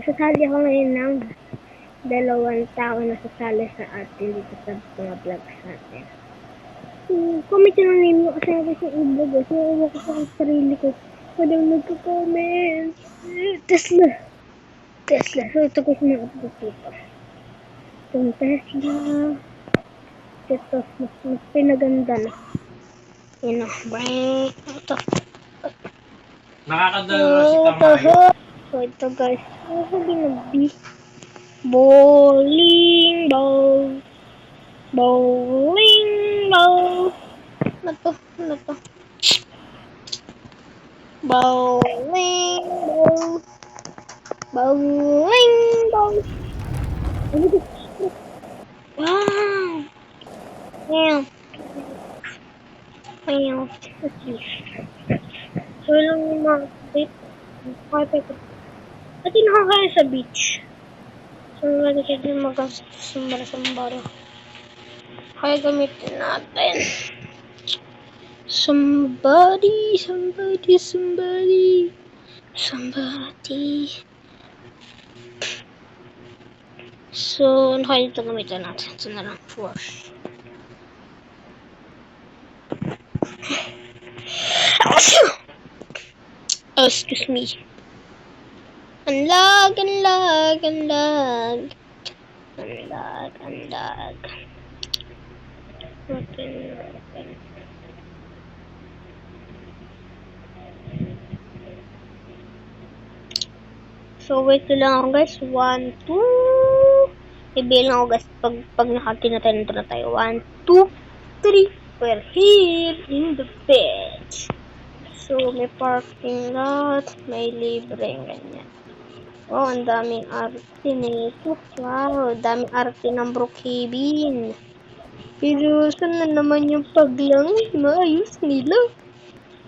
Sasali ako ngayon ng dalawang tao na sasali sa atin dito sa mga vlogs natin. Comment yun ang name nyo kasi nga guys yung iba guys. Nakuha ko sa sarili ko. Padang nagko-comment. Tesla. So ito guys mga update dito. Itong Tesla. Ito mas pinaganda na. Yun o. Bring. Ito. Nakakadalo si Tamayo. So ito guys. Ano sabi na B? Bowling ball. Bowling ball. Ano to? Bowling ball. Bowling ball. Ano to? Wow. Ayan. So lang yung mga update. At nakakaya sa beach. So lagi siya din mag-sambara. Kaya gamitin natin. Somebody. So, ano kaya ito gamitin natin? Ito na lang. Wash. Oh, excuse me. Ang lag. So, wait lang ako guys. 1, 2. Ibilang ako guys pag nakakinatan na tayo. 1, 2, 3. We're here in the bed. So, may parking lot. May libreng ganyan. Oh, ang daming arte nito. Wow, daming arte ng Brookhaven. Pero, saan na naman yung paglangit? Maayos nila.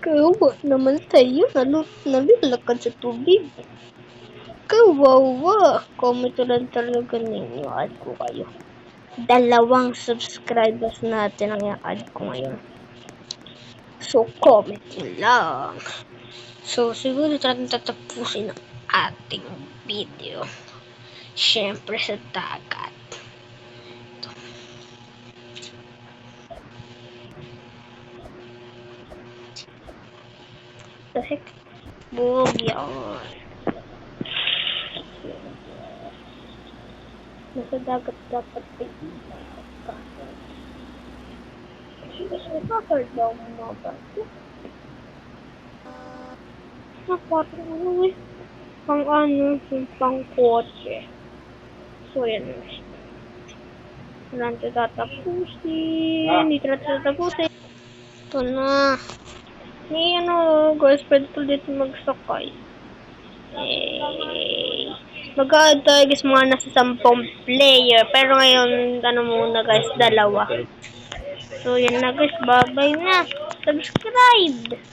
Kawawa naman tayo. Nalalakad sa tubig. Kawawa. Comment lang talaga ninyo. Add ko kayo. 2 subscribers natin ang i-add ko ngayon. So, comment lang. So, siguro natin tatapusin ang ating video. Siyempre sa dagat. Ito. The heck? Buwag yan. Nasa dagat dapat ka. Nakakard daw mo mga bato. Pang kotse. So, yan. Wala natin tatapusin. Hindi natin tatapusin. Ito na. Guys, pwede po dito magsakay. Mag-add tayo guys mga nasa 10 player. Pero ngayon, muna guys, 2. So, yan na guys. Bye-bye na. Subscribe!